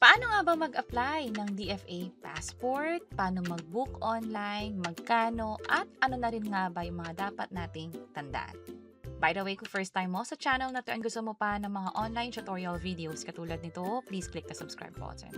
Paano nga ba mag-apply ng DFA passport? Paano mag-book online? Magkano? At ano na rin nga ba yung mga dapat nating tandaan? By the way, kung first time mo sa channel na to and gusto mo pa ng mga online tutorial videos katulad nito, please click the subscribe button.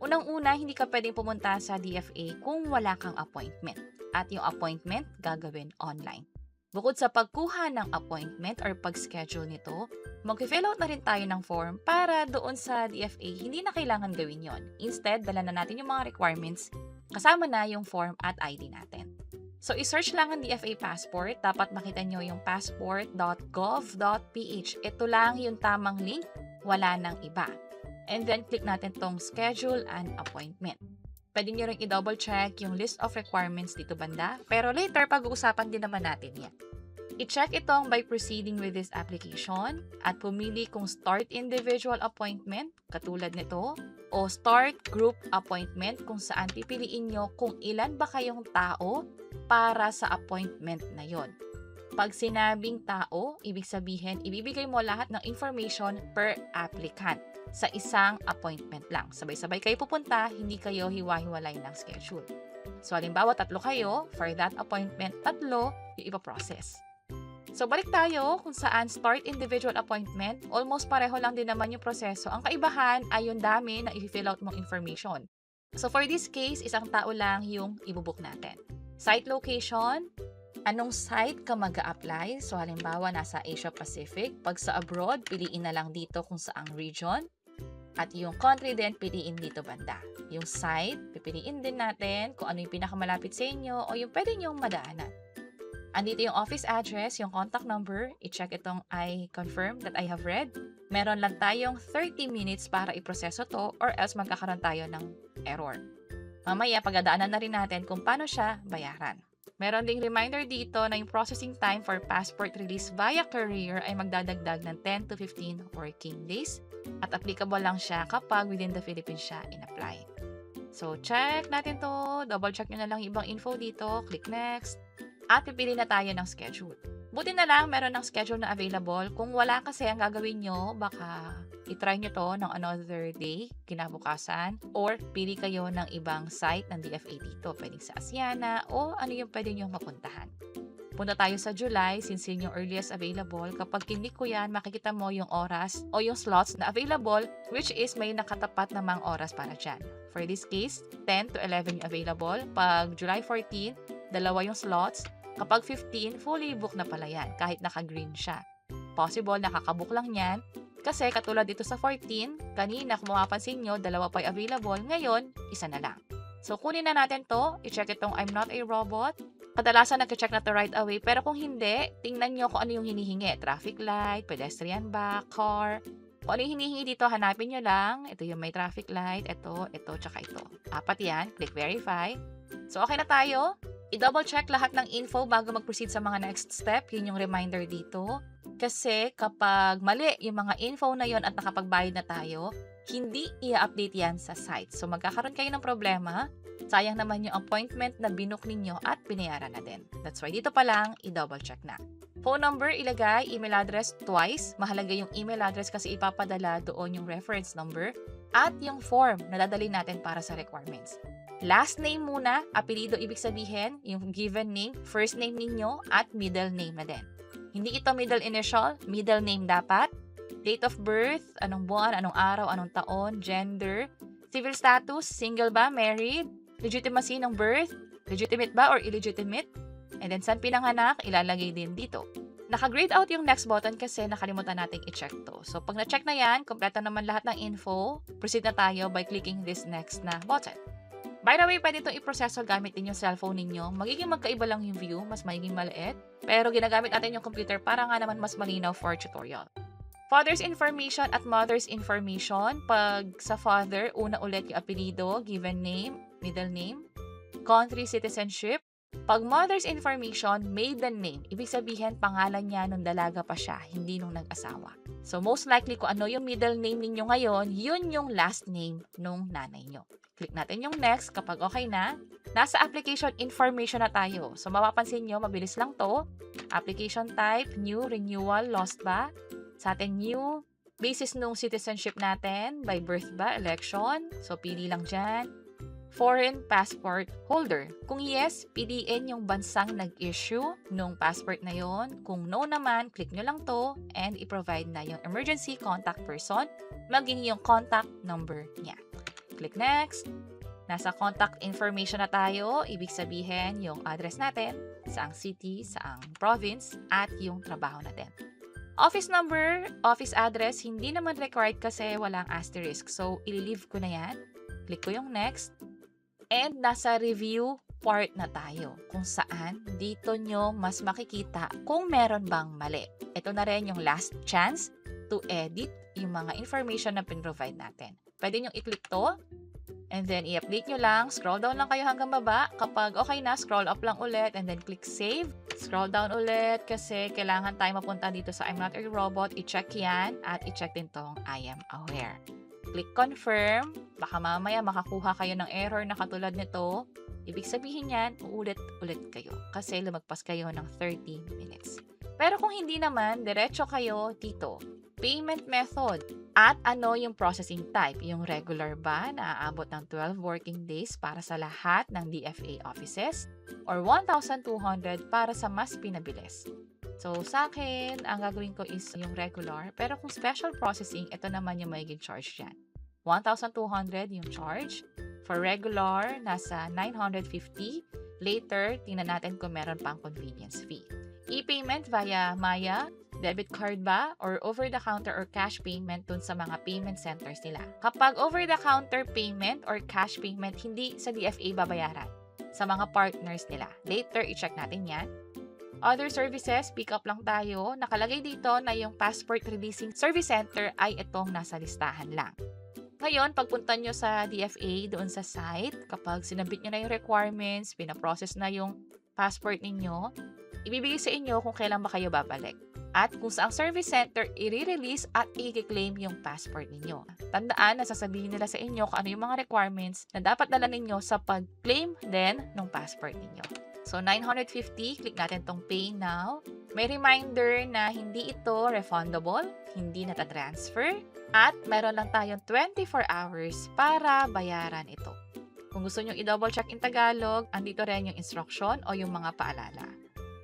Unang-una, hindi ka pwedeng pumunta sa DFA kung wala kang appointment. At yung appointment, gagawin online. Bukod sa pagkuha ng appointment or pag-schedule nito, mag-fill out na rin tayo ng form para doon sa DFA, hindi na kailangan gawin yon. Instead, dala na natin yung mga requirements, kasama na yung form at ID natin. So, i-search lang ang DFA passport. Dapat makita nyo yung passport.gov.ph. Ito lang yung tamang link, wala nang iba. And then, click natin tong schedule and appointment. Pwede nyo rin i-double check yung list of requirements dito banda, pero later, pag-uusapan din naman natin yan. I-check itong by proceeding with this application at pumili kung start individual appointment, katulad nito, o start group appointment kung saan pipiliin nyo kung ilan ba kayong tao para sa appointment na yon. Pag sinabing tao, ibig sabihin, ibibigay mo lahat ng information per applicant sa isang appointment lang. Sabay-sabay kayo pupunta, hindi kayo hiwa-hiwalay ng schedule. So, halimbawa, 3 kayo, for that appointment, 3 yung ipaprocess. So, balik tayo kung saan start individual appointment, almost pareho lang din naman yung proseso. Ang kaibahan ay yung dami na i-fill out mong information. So, for this case, isang tao lang yung ibubook natin. Site location, anong site ka mag-a-apply? So, halimbawa, nasa Asia Pacific. Pag sa abroad, piliin na lang dito kung saang region. At yung country din, piliin dito banda. Yung site, pipiliin din natin kung ano yung pinakamalapit sa inyo o yung pwede nyong madaanan. Andito yung office address, yung contact number. I-check itong I confirm that I have read. Meron lang tayong 30 minutes para iproseso to or else magkakaroon tayo ng error. Mamaya, pagdadaanan na rin natin kung paano siya bayaran. Meron ding reminder dito na yung processing time for passport release via courier ay magdadagdag ng 10 to 15 working days at applicable lang siya kapag within the Philippines siya in-apply. So, check natin to. Double check nyo na lang yung ibang info dito. Click next. At pipili na tayo ng schedule. Buti na lang meron ng schedule na available. Kung wala kasi ang gagawin nyo, baka itry nyo to ng another day, kinabukasan, or pili kayo ng ibang site ng DFA dito. Pwedeng sa Asiana o ano yung pwede nyo mapuntahan. Punta tayo sa July, since yun yung earliest available. Kapag click ko yan, makikita mo yung oras o yung slots na available, which is may nakatapat namang oras para dyan. For this case, 10 to 11 yung available. Pag July 14, 2 yung slots. Kapag 15, fully book na pala yan, kahit naka-green siya. Possible, nakakabook lang yan. Kasi katulad dito sa 14, kanina kung mapapansin nyo, 2 pa yung available. Ngayon, 1 na lang. So, kunin na natin to. I-check itong I'm not a robot. Kadalasan nag-check na to right away. Pero kung hindi, tingnan nyo kung ano yung hinihingi. Traffic light, pedestrian back, car. Kung ano yung hinihingi dito, hanapin nyo lang. Ito yung may traffic light. Ito, tsaka ito. 4 yan. Click verify. So, okay na tayo. I-double check lahat ng info bago mag-proceed sa mga next step. Yun yung reminder dito. Kasi kapag mali yung mga info na yon at nakapagbayad na tayo, hindi i-update yan sa site. So magkakaroon kayo ng problema. Sayang naman yung appointment na binook ninyo at binayaran na din. That's why dito pa lang, i-double check na. Phone number, ilagay, email address twice. Mahalaga yung email address kasi ipapadala doon yung reference number at yung form na dadalhin natin para sa requirements. Last name muna, apelido ibig sabihin, yung given name, first name ninyo, at middle name na din. Hindi ito middle initial, middle name dapat. Date of birth, anong buwan, anong araw, anong taon, gender, civil status, single ba, married, legitimacy ng birth, legitimate ba or illegitimate, and then saan pinanganak, ilalagay din dito. Naka-grayed out yung next button kasi nakalimutan nating i-check to. So, pag na-check na yan, kompleto naman lahat ng info, proceed na tayo by clicking this next na button. By the way, pwede itong i-proseso gamit din yung cellphone ninyo. Magiging magkaiba lang yung view, mas magiging maliit. Pero ginagamit natin yung computer para nga naman mas malinaw for tutorial. Father's information at mother's information. Pag sa father, una ulit yung apelido, given name, middle name, country, citizenship. Pag mother's information, maiden name. Ibig sabihin, pangalan niya nung dalaga pa siya, hindi nung nag-asawa. So, most likely kung ano yung middle name ninyo ngayon, yun yung last name nung nanay nyo. Click natin yung next kapag okay na. Nasa application information na tayo. So, mapapansin nyo, mabilis lang to. Application type, new, renewal, lost ba? Sa atin, new, Basis nung citizenship natin, by birth ba, election. So, pili lang dyan. Foreign passport holder. Kung yes, piliin yung bansang nag-issue nung passport na yon. Kung no naman, click nyo lang to and i-provide na yung emergency contact person, maging yung contact number niya. Click next. Nasa contact information na tayo, ibig sabihin yung address natin, saang city, saang province, at yung trabaho natin. Office number, office address, hindi naman required kasi walang asterisk. So, i-leave ko na yan. Click ko yung next. And nasa review part na tayo kung saan dito nyo mas makikita kung meron bang mali. Ito na rin yung last chance to edit yung mga information na pin-provide natin. Pwede nyo i-click to and then i-update nyo lang. Scroll down lang kayo hanggang baba. Kapag okay na, scroll up lang ulit and then click save. Scroll down ulit kasi kailangan tayo mapunta dito sa I'm not a robot. I-check yan at i-check din tong I am aware. Click confirm. Baka mamaya makakuha kayo ng error na katulad nito. Ibig sabihin yan, uulit-ulit kayo kasi lumagpas kayo ng 30 minutes. Pero kung hindi naman, diretso kayo dito. Payment method. At ano yung processing type? Yung regular ba na aabot ng 12 working days para sa lahat ng DFA offices? Or 1,200 para sa mas pinabilis? So, sa akin, ang gagawin ko is yung regular. Pero kung special processing, ito naman yung magiging charge dyan. 1,200 yung charge. For regular, nasa 950. Later, tingnan natin kung meron pang convenience fee. E-payment via Maya, debit card ba, or over-the-counter or cash payment dun sa mga payment centers nila. Kapag over-the-counter payment or cash payment, hindi sa DFA babayaran. Sa mga partners nila. Later, i-check natin yan. Other services, pick up lang tayo. Nakalagay dito na yung Passport Releasing Service Center ay itong nasa listahan lang. Ngayon, pagpunta nyo sa DFA doon sa site, kapag sinabit nyo na yung requirements, pinaprocess na yung passport ninyo, ibibigay sa inyo kung kailan ba kayo babalik. At kung saang service center, i-release at i-claim yung passport ninyo. Tandaan na sasabihin nila sa inyo kung ano yung mga requirements na dapat dala ninyo sa pag-claim din ng passport ninyo. So, 950, click natin tong Pay Now. May reminder na hindi ito refundable, hindi natatransfer, at meron lang tayong 24 hours para bayaran ito. Kung gusto nyo i-double check in Tagalog, andito rin yung instruction o yung mga paalala.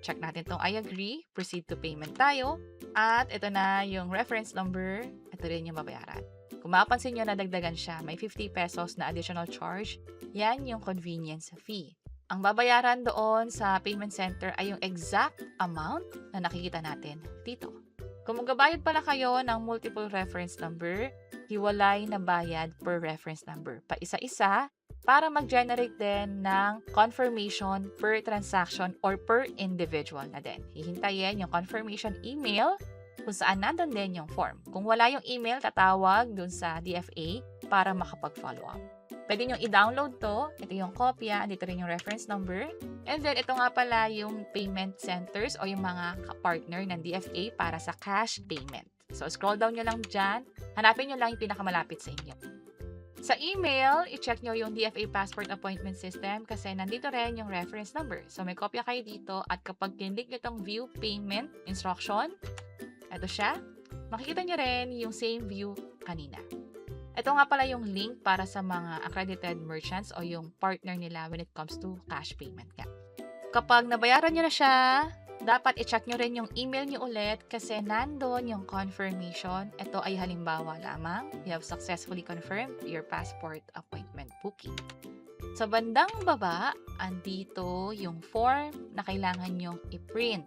Check natin tong I agree, proceed to payment tayo, at ito na yung reference number, ito rin yung babayaran. Kung mapapansin nyo na dagdagan siya, may 50 pesos na additional charge, yan yung convenience fee. Ang babayaran doon sa payment center ay yung exact amount na nakikita natin dito. Kung magbabayad pala kayo ng multiple reference number, hiwalay na bayad per reference number. Pa-isa-isa para mag-generate din ng confirmation per transaction or per individual na din. Hihintayin yung confirmation email kung saan nandun din yung form. Kung wala yung email, tatawag dun sa DFA para makapag-follow up. Pwede nyo i-download to. Ito yung kopya. Dito rin yung reference number. And then, ito nga pala yung payment centers o yung mga partner ng DFA para sa cash payment. So, scroll down nyo lang dyan. Hanapin nyo lang yung pinakamalapit sa inyo. Sa email, i-check nyo yung DFA Passport Appointment System kasi nandito rin yung reference number. So, may kopya kayo dito at kapag kinlik nyo itong View Payment Instruction, ito siya. Makikita nyo rin yung same view kanina. Ito nga pala yung link para sa mga accredited merchants o yung partner nila when it comes to cash payment nga. Kapag nabayaran nyo na siya, dapat i-check nyo rin yung email nyo ulit kasi nandun yung confirmation. Ito ay halimbawa lamang. You have successfully confirmed your passport appointment booking. Sa bandang baba, andito yung form na kailangan nyong i-print.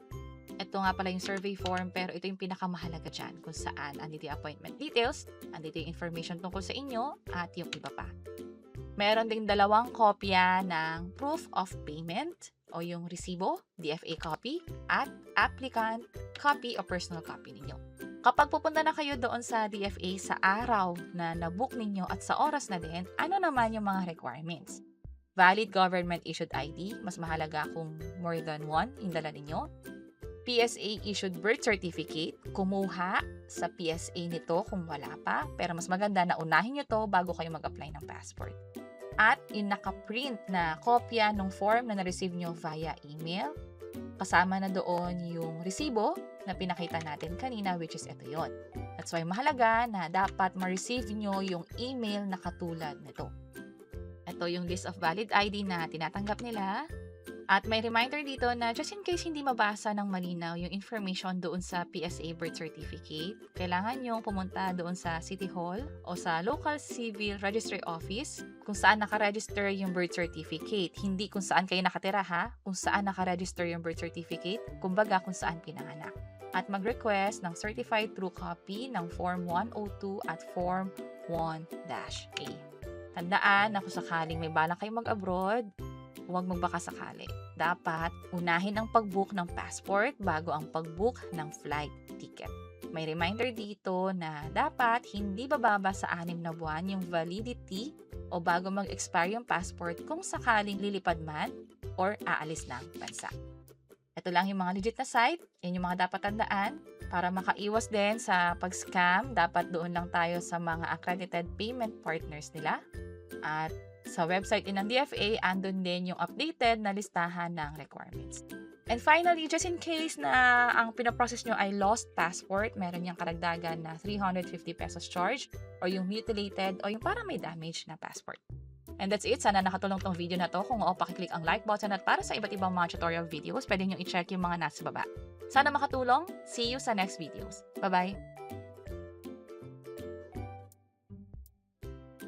Ito nga pala yung survey form pero ito yung pinakamahalaga dyan kung saan andito yung appointment details, andito yung information tungkol sa inyo at yung iba pa. Meron ding 2 kopya ng proof of payment o yung resibo, DFA copy, at applicant copy o personal copy ninyo. Kapag pupunta na kayo doon sa DFA sa araw na nabook ninyo at sa oras na din, ano naman yung mga requirements? Valid government issued ID, mas mahalaga kung more than one yung dala ninyo. PSA issued birth certificate, kumuha sa PSA nito kung wala pa, pero mas maganda na unahin nyo to bago kayo mag-apply ng passport. At yung nakaprint na kopya ng form na na-receive nyo via email, kasama na doon yung resibo na pinakita natin kanina which is ito yon. That's why mahalaga na dapat ma-receive nyo yung email na katulad nito. Ito yung list of valid ID na tinatanggap nila. At may reminder dito na just in case hindi mabasa ng malinaw yung information doon sa PSA birth certificate, kailangan nyong pumunta doon sa City Hall o sa local civil registry office kung saan nakaregister yung birth certificate. Hindi kung saan kayo nakatira ha, kung saan nakaregister yung birth certificate, kumbaga kung saan pinanganak. At mag-request ng certified true copy ng Form 102 at Form 1-A. Tandaan na kung sakaling may balak kayo mag-abroad, huwag magbaka sakali. Dapat unahin ang pag-book ng passport bago ang pag-book ng flight ticket. May reminder dito na dapat hindi bababa sa 6 na buwan yung validity o bago mag-expire yung passport kung sakaling lilipad man or aalis ng bansa. Ito lang yung mga legit na site. Yan yung mga dapat tandaan. Para makaiwas din sa pag-scam, dapat doon lang tayo sa mga accredited payment partners nila. At sa website din ng DFA, andun din yung updated na listahan ng requirements. And finally, just in case na ang pinaprocess nyo ay lost passport, meron yung karagdagan na 350 pesos charge or yung mutilated o yung parang may damage na passport. And that's it. Sana nakatulong tong video na to. Kung oo, pakiclick ang like button at para sa iba't ibang mga tutorial videos, pwede nyo i-check yung mga nasa baba. Sana makatulong. See you sa next videos. Bye-bye!